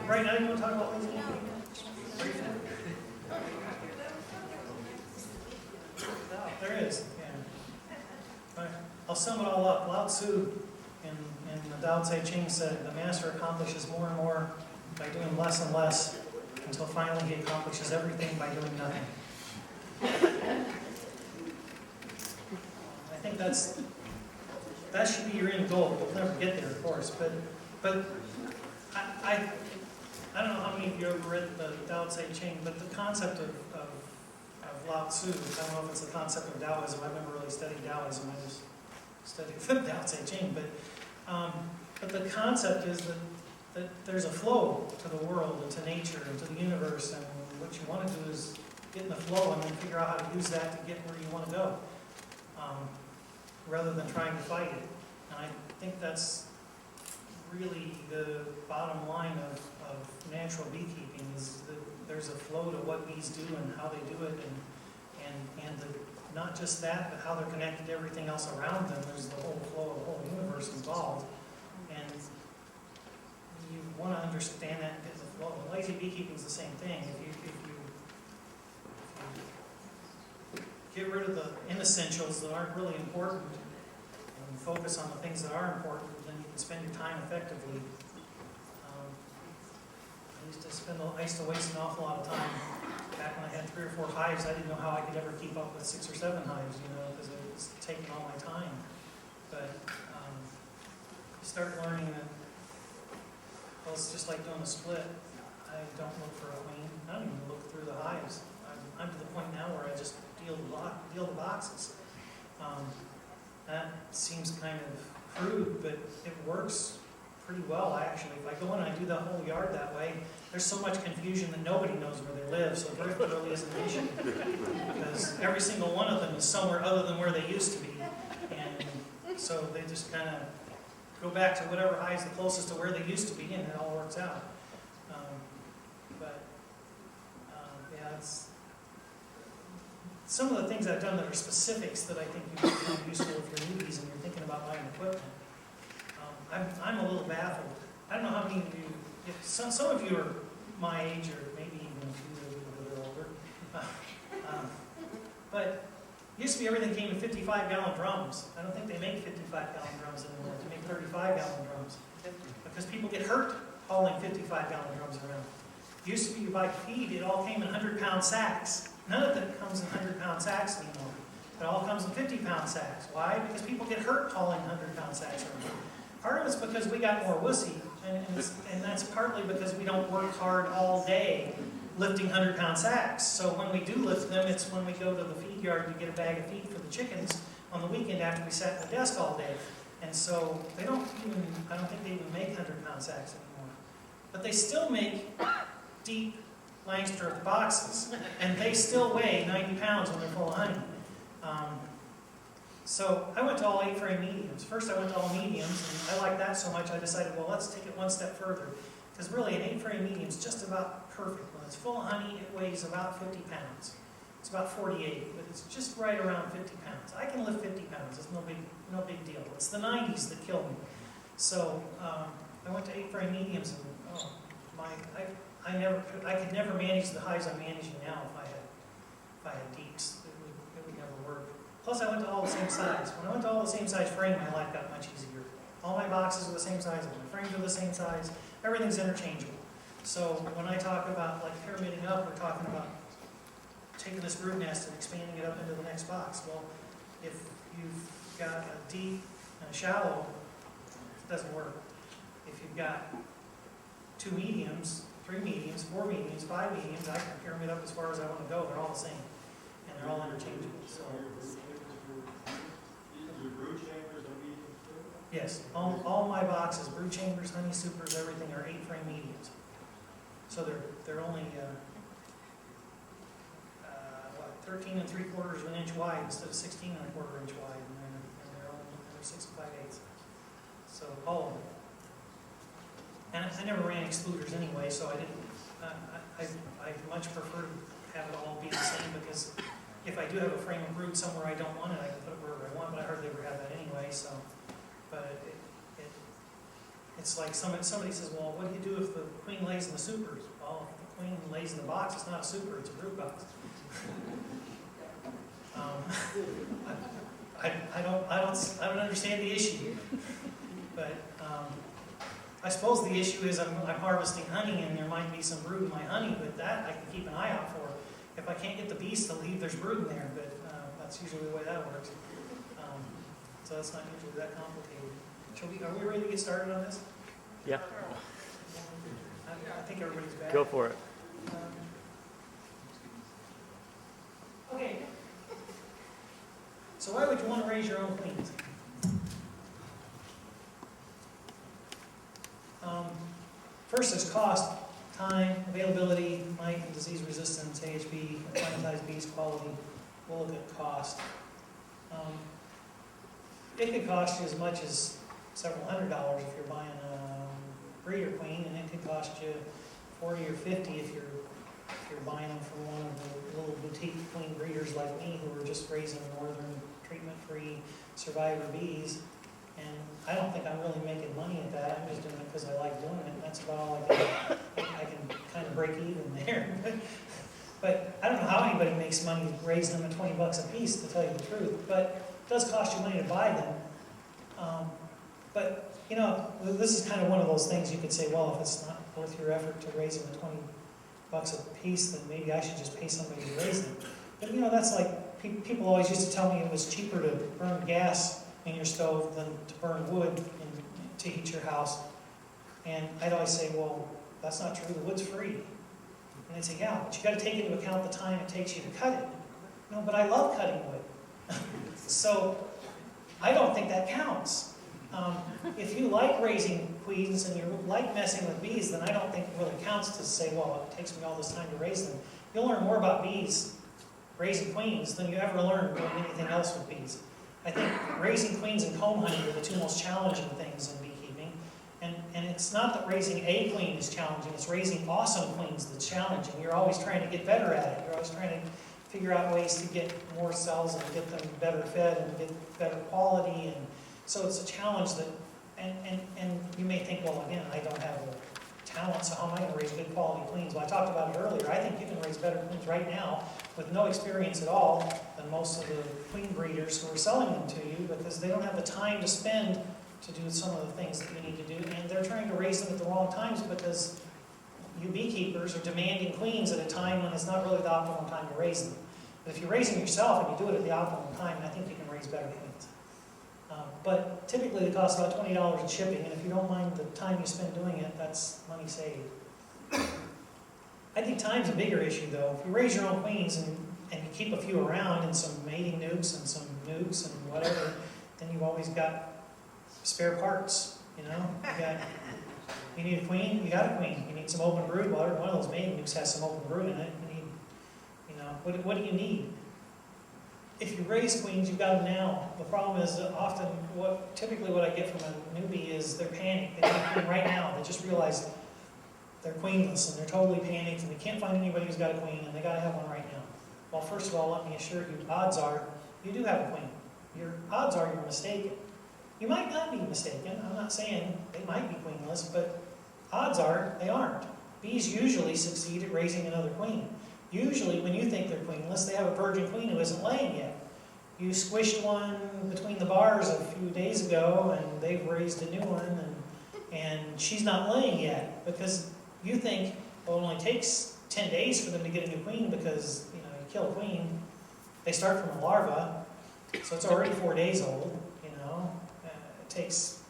Right now, you want to talk about lazy beekeeping? No, there is, yeah. Right. I'll sum it all up. Lao Tzu in the Tao Te Ching said, the master accomplishes more and more by doing less and less until finally he accomplishes everything by doing nothing. I think that should be your end goal. You'll never get there, of course, but I don't know how many of you have read the Tao Te Ching, but the concept of Lao Tzu, I don't know if it's the concept of Taoism. I've never really studied Taoism. I just studied the Tao Te Ching. But the concept is that there's a flow to the world and to nature and to the universe, and what you want to do is get in the flow and then figure out how to use that to get where you want to go, rather than trying to fight it. And I think that's really the bottom line of natural beekeeping, is that there's a flow to what bees do and how they do it, and not just that, but how they're connected to everything else around them. There's the whole flow of the whole universe involved, and you want to understand that and get the flow. Lazy beekeeping is the same thing. If you get rid of the inessentials that aren't really important and focus on the things that are important, then you can spend your time effectively. I used to waste an awful lot of time. Back when I had 3 or 4 hives, I didn't know how I could ever keep up with 6 or 7 hives, because it was taking all my time. But you start learning that, well, it's just like doing a split. I don't look for a queen. I don't even look through the hives. I'm to the point now where I just deal the boxes. That seems kind of crude, but it works pretty well, actually. If I go in and I do the whole yard that way, there's so much confusion that nobody knows where they live, so thrift really isn't an issue. Because every single one of them is somewhere other than where they used to be. And so they just kind of go back to whatever hive's the closest to where they used to be, and it all works out. Yeah, it's some of the things I've done that are specifics that I think you might find useful if you're newbies and you're thinking about buying equipment. I'm a little baffled. I don't know how many of you, if some of you are my age, or maybe even a few of you a little older. But it used to be everything came in 55-gallon drums. I don't think they make 55-gallon drums anymore. They make 35-gallon drums. Because people get hurt hauling 55-gallon drums around. It used to be you buy feed, it all came in 100-pound sacks. None of it comes in 100-pound sacks anymore. It all comes in 50-pound sacks. Why? Because people get hurt hauling 100-pound sacks around. Part of it's because we got more wussy, and that's partly because we don't work hard all day lifting 100-pound sacks. So when we do lift them, it's when we go to the feed yard to get a bag of feed for the chickens on the weekend after we sat at the desk all day. And so I don't think they even make 100-pound sacks anymore. But they still make deep Langstroth boxes, and they still weigh 90 pounds when they're full of honey. So I went to all 8-frame mediums. First I went to all mediums, and I liked that so much I decided, well, let's take it one step further. Because really an 8-frame medium is just about perfect. When it's full of honey, it weighs about 50 pounds. It's about 48, but it's just right around 50 pounds. I can lift 50 pounds. It's no big deal. It's the 90s that kill me. So I went to 8 frame mediums and, oh, I could never manage the hives I'm managing now if I had deeps. It would never work. Plus I went to all the same size. When I went to all the same size frame, my life got much easier. All my boxes are the same size, all my frames are the same size, everything's interchangeable. So when I talk about like pyramiding up, we're talking about taking this brood nest and expanding it up into the next box. Well, if you've got a deep and a shallow, it doesn't work. If you've got 2 mediums, 3 mediums, 4 mediums, 5 mediums, I can pyramid up as far as I want to go. They're all the same, and they're all interchangeable. So yes, all my boxes, brood chambers, honey supers, everything are 8 frame mediums. So they're only 13 3/4 of an inch wide instead of 16 1/4 inch wide, and they're 6 5/8. So all of them. And I never ran excluders anyway, so I didn't. I much prefer to have it all be the same, because if I do have a frame of brood somewhere I don't want it, I can put it wherever I want. But I hardly ever have that anyway. So, but it's like somebody says, well, what do you do if the queen lays in the supers? Well, if the queen lays in the box, it's not a super, it's a brood box. I don't understand the issue, but I suppose the issue is I'm harvesting honey and there might be some brood in my honey, but that I can keep an eye out for. If I can't get the bees to leave, there's brood in there, but that's usually the way that works. So that's not usually that complicated. Are we ready to get started on this? Yeah. I think everybody's back. Go for it. Okay. So why would you want to raise your own queens? First is cost, time, availability, mite and disease resistance, AHB, acclimatized bees, quality. We'll look at cost. It could cost you as much as several $100s if you're buying a breeder queen, and it could cost you $40 or $50 if you're buying them from one of the little boutique queen breeders like me who are just raising northern treatment-free survivor bees. And I don't think I'm really making money at that. I'm just doing it because I like doing it. That's about all I can kind of break even there. But I don't know how anybody makes money raising them at $20 a piece, to tell you the truth. But it does cost you money to buy them. But you know, this is kind of one of those things you could say, well, if it's not worth your effort to raise them at $20 a piece, then maybe I should just pay somebody to raise them. But you know, that's like, people always used to tell me it was cheaper to burn gas in your stove than to burn wood to heat your house. And I'd always say, well, that's not true, the wood's free. And they'd say, yeah, but you got to take into account the time it takes you to cut it. No, but I love cutting wood. So I don't think that counts. If you like raising queens and you like messing with bees, then I don't think it really counts to say, well, it takes me all this time to raise them. You'll learn more about bees raising queens than you ever learn doing anything else with bees. I think raising queens and comb honey are the 2 most challenging things in beekeeping. And it's not that raising a queen is challenging, it's raising awesome queens that's challenging. You're always trying to get better at it. You're always trying to figure out ways to get more cells and get them better fed and get better quality. And so it's a challenge that, and you may think, well, again, I don't have the talent, so how am I going to raise good quality queens? Well, I talked about it earlier. I think you can raise better queens right now with no experience at all than most of the queen breeders who are selling them to you, because they don't have the time to spend to do some of the things that you need to do, and they're trying to raise them at the wrong times because you beekeepers are demanding queens at a time when it's not really the optimum time to raise them. But if you raise them yourself and you do it at the optimum time, I think you can raise better queens. But typically it costs about $20 in shipping, and if you don't mind the time you spend doing it, that's money saved. I think time's a bigger issue though. If you raise your own queens and you keep a few around and some mating nukes and some nukes and whatever, then you've always got spare parts, you know? You need a queen, you got a queen. You need some open brood. Well, every one of those mating nukes has some open brood in it. You need, you know, what do you need? If you raise queens, you've got them now. The problem is that often, typically what I get from a newbie is they're panicked. They need a queen right now. They just realize they're queenless and they're totally panicked and they can't find anybody who's got a queen and they got to have one right now. Well, first of all, let me assure you, odds are you do have a queen. Your odds are you're mistaken. You might not be mistaken. I'm not saying they might be queenless, but odds are they aren't. Bees usually succeed at raising another queen. Usually when you think they're queenless, they have a virgin queen who isn't laying yet. You squished one between the bars a few days ago and they've raised a new one and she's not laying yet because you think, well, it only takes 10 days for them to get a new queen because, you kill a queen. They start from a larva, so it's already 4 days old, It takes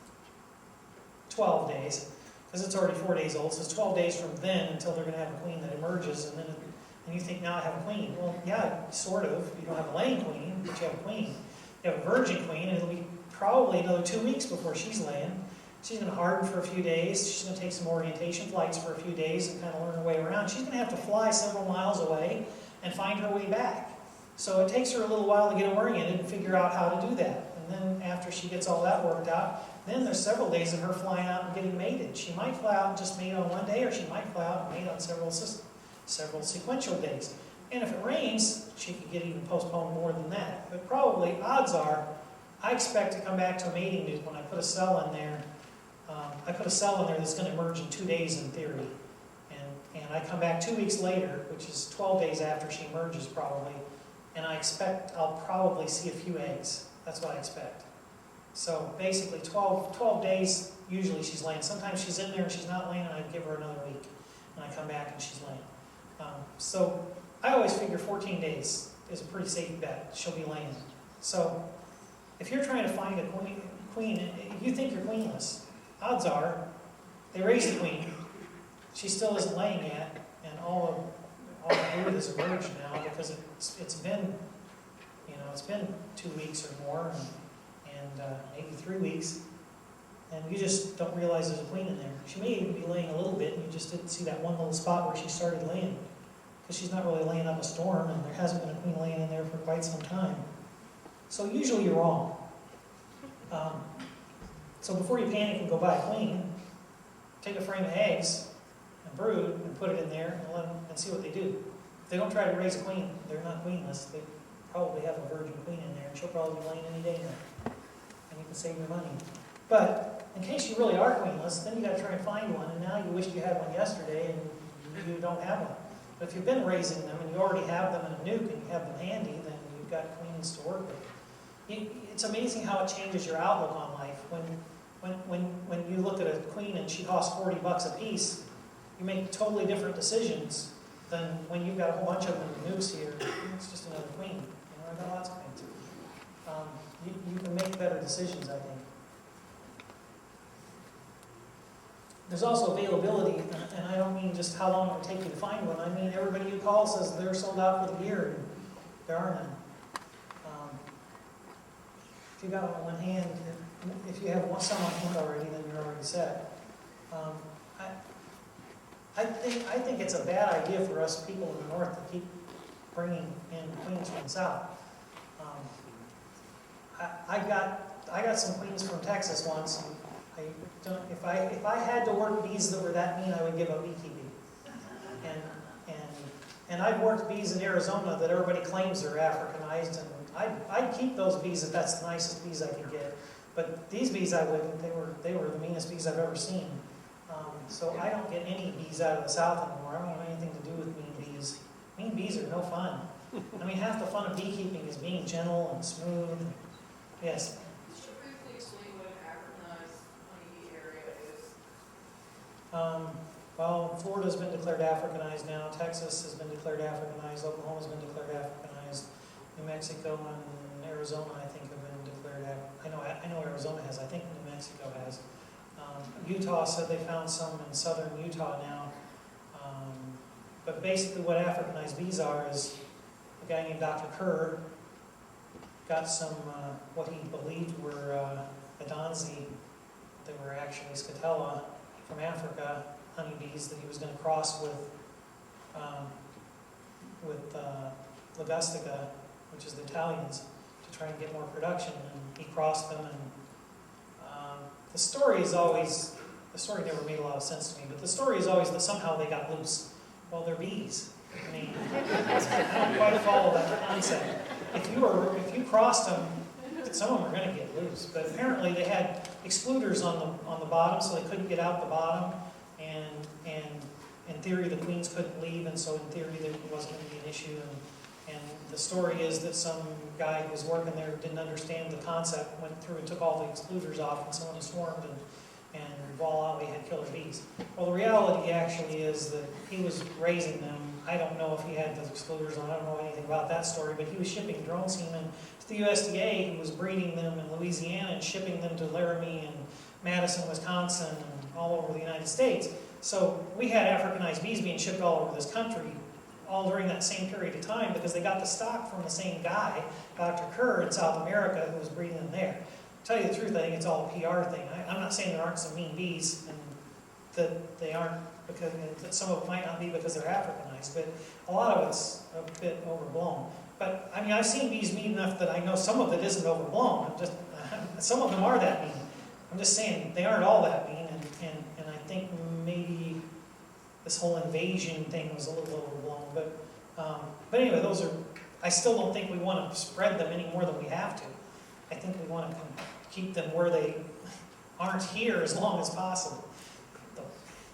12 days because it's already 4 days old, so it's 12 days from then until they're going to have a queen that emerges, and you think, now I have a queen. Well, yeah, sort of. You don't have a laying queen, but you have a queen. You have a virgin queen, and it'll be probably another 2 weeks before she's laying. She's going to harden for a few days. She's going to take some orientation flights for a few days and kind of learn her way around. She's going to have to fly several miles away and find her way back. So it takes her a little while to get oriented and figure out how to do that. And then after she gets all that worked out, then there's several days of her flying out and getting mated. She might fly out and just mate on one day, or she might fly out and mate on several sequential days. And if it rains, she could get even postponed more than that. But probably, odds are, I expect to come back to a mating nest when I put a cell in there. I put a cell in there that's going to emerge in 2 days in theory. And I come back 2 weeks later, which is 12 days after she emerges probably, and I expect I'll probably see a few eggs. That's what I expect. So basically 12 days, usually she's laying. Sometimes she's in there and she's not laying, and I give her another week. And I come back and she's laying. So I always figure 14 days is a pretty safe bet. She'll be laying. So if you're trying to find a queen, if you think you're queenless, odds are they raised the queen. She still isn't laying yet, and all the brood has emerged now because it's been 2 weeks or more, and maybe 3 weeks, and you just don't realize there's a queen in there. She may even be laying a little bit, and you just didn't see that one little spot where she started laying, because she's not really laying up a storm, and there hasn't been a queen laying in there for quite some time. So usually you're wrong. So before you panic and go buy a queen, take a frame of eggs and brood and put it in there and let them and see what they do. If they don't try to raise a queen, they're not queenless. They probably have a virgin queen in there, and she'll probably be laying any day now. And you can save your money. But in case you really are queenless, then you got to try and find one, and now you wished you had one yesterday and you don't have one. But if you've been raising them and you already have them in a nuke and you have them handy, then you've got queens to work with. It's amazing how it changes your outlook on life. When you look at a queen and she costs $40 a piece, you make totally different decisions than when you've got a whole bunch of them in the nukes here. It's just another queen. I've got lots of queens. You can make better decisions, I think. There's also availability, and I don't mean just how long it would take you to find one. I mean everybody you call says they're sold out for the year, and there are none. If you got one in one hand, if you have some on hand already, then you're already set. I think it's a bad idea for us people in the north to keep bringing in queens from the south. I got some queens from Texas once. If I had to work bees that were that mean, I would give up beekeeping. And I've worked bees in Arizona that everybody claims are Africanized, and I'd keep those bees if that's the nicest bees I could get. But these bees I wouldn't. They were the meanest bees I've ever seen. So I don't get any bees out of the south anymore. I don't have anything to do with mean bees. Mean bees are no fun. I mean, half the fun of beekeeping is being gentle and smooth. Yes? Could you briefly explain what an Africanized honeybee area is? Well, Florida's been declared Africanized now. Texas has been declared Africanized. Oklahoma's been declared Africanized. New Mexico and Arizona, I think, have been declared Africanized. I know Arizona has. I think New Mexico has. Utah said they found some in southern Utah now. But basically what Africanized bees are is a guy named Dr. Kerr got some, what he believed were Adanzi. They were actually Scatella from Africa, honeybees that he was going to cross with Ligustica, which is the Italians, to try and get more production. And he crossed them, and the story never made a lot of sense to me, but the story is always that somehow they got loose. Well, they're bees. I mean, I don't quite follow that concept. If you crossed them some of them are gonna get loose, but apparently they had excluders on the bottom, so they couldn't get out the bottom, and in theory, the queens couldn't leave, and so in theory, there wasn't gonna be an issue, and the story is that some guy who was working there didn't understand the concept, went through and took all the excluders off, and someone swarmed, and voila, we had killer bees. Well, the reality actually is that he was raising them. I don't know if he had the excluders on, I don't know anything about that story, but he was shipping drone semen to the USDA, who was breeding them in Louisiana and shipping them to Laramie and Madison, Wisconsin, and all over the United States. So we had Africanized bees being shipped all over this country all during that same period of time because they got the stock from the same guy, Dr. Kerr in South America, who was breeding them there. To tell you the truth, I think it's all a PR thing. I'm not saying there aren't some mean bees and that they aren't because that some of it might not be because they're Africanized, but a lot of it's a bit overblown. But I mean, I've seen bees mean enough that I know some of it isn't overblown. Some of them are that mean. I'm just saying they aren't all that mean, and I think maybe this whole invasion thing was a little overblown. But anyway, I still don't think we want to spread them any more than we have to. I think we want to keep them where they aren't here as long as possible.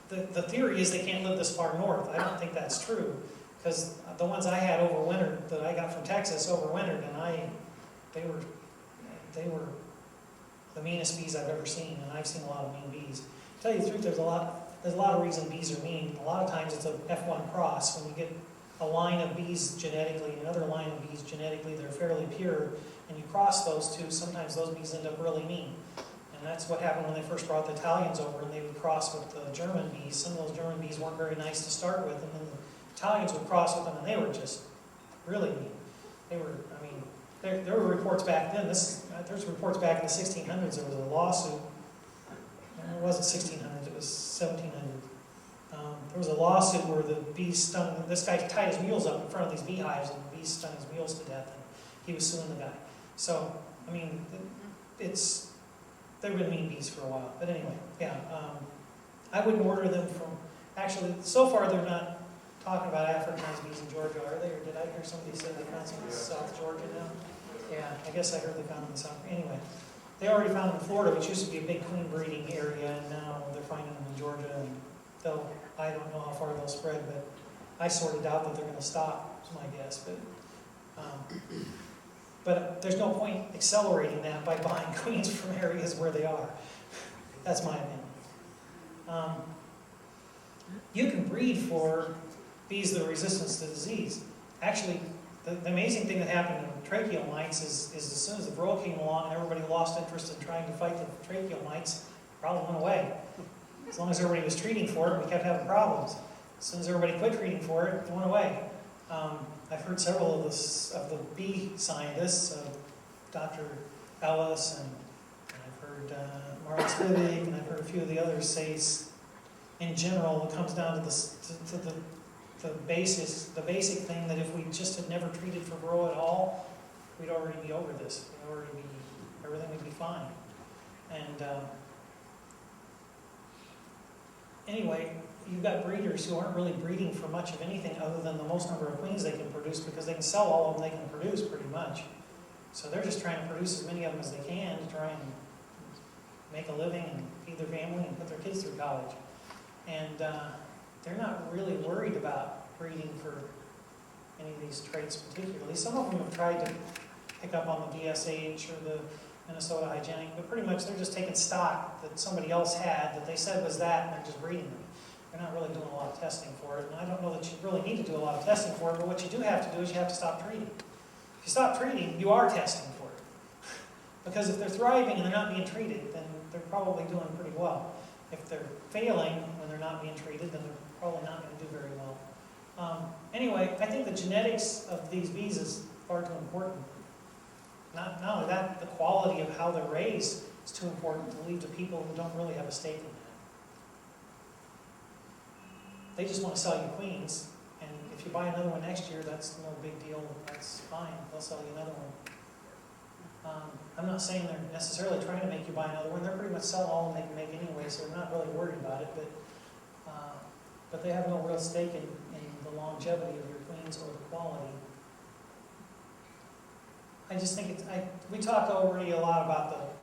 The theory is they can't live this far north. I don't think that's true, because the ones I had overwintered, that I got from Texas, overwintered, and they were the meanest bees I've ever seen, and I've seen a lot of mean bees. To tell you the truth, there's a lot of reasons bees are mean. A lot of times it's a F1 cross. When you get a line of bees genetically and another line of bees genetically, they're fairly pure, and you cross those two, sometimes those bees end up really mean. And that's what happened when they first brought the Italians over and they would cross with the German bees. Some of those German bees weren't very nice to start with, and then the Italians would cross with them and they were just really mean. They were, I mean, there were reports back then, there's reports back in the 1600s, there was a lawsuit. It wasn't 1600s, it was 1700s. There was a lawsuit where the bees stung, this guy tied his mules up in front of these beehives and the bees stung his mules to death, and he was suing the guy. So, I mean, they've been mean bees for a while. But anyway, yeah, I wouldn't order them from, actually, so far they're not talking about Africanized bees in Georgia, are they? Or did I hear somebody say they found some in South Georgia now? Yeah, I guess I heard they found them in South, anyway. They already found them in Florida, which used to be a big queen breeding area, and now they're finding them in Georgia, and I don't know how far they'll spread, but I sort of doubt that they're going to stop, is my guess. But there's no point accelerating that by buying queens from areas where they are. That's my opinion. You can breed for bees that are resistant to disease. Actually, the amazing thing that happened in tracheal mites is as soon as the varroa came along and everybody lost interest in trying to fight the tracheal mites, the problem went away. As long as everybody was treating for it, we kept having problems. As soon as everybody quit treating for it, it went away. I've heard several of the bee scientists, Dr. Ellis, and I've heard Mark Spivak, and I've heard a few of the others say, in general, it comes down to the basic thing that if we just had never treated for varroa at all, we'd already be over this. Everything would be fine. And anyway, you've got breeders who aren't really breeding for much of anything other than the most number of queens they can produce, because they can sell all of them they can produce pretty much. So they're just trying to produce as many of them as they can to try and make a living and feed their family and put their kids through college. And they're not really worried about breeding for any of these traits particularly. Some of them have tried to pick up on the DSH or the Minnesota hygienic, but pretty much they're just taking stock that somebody else had that they said was that, and they're just breeding them. They're not really doing a lot of testing for it, and I don't know that you really need to do a lot of testing for it, but what you do have to do is you have to stop treating. If you stop treating, you are testing for it. Because if they're thriving and they're not being treated, then they're probably doing pretty well. If they're failing when they're not being treated, then they're probably not going to do very well. Anyway, I think the genetics of these bees is far too important. Not only that, the quality of how they're raised is too important to leave to people who don't really have a stake in that. They just want to sell you queens, and if you buy another one next year, that's no big deal. That's fine. They'll sell you another one. I'm not saying they're necessarily trying to make you buy another one. They're pretty much selling all of them they can make anyway, so they're not really worried about it. But they have no real stake in the longevity of your queens or the quality. I just think we talk already a lot about the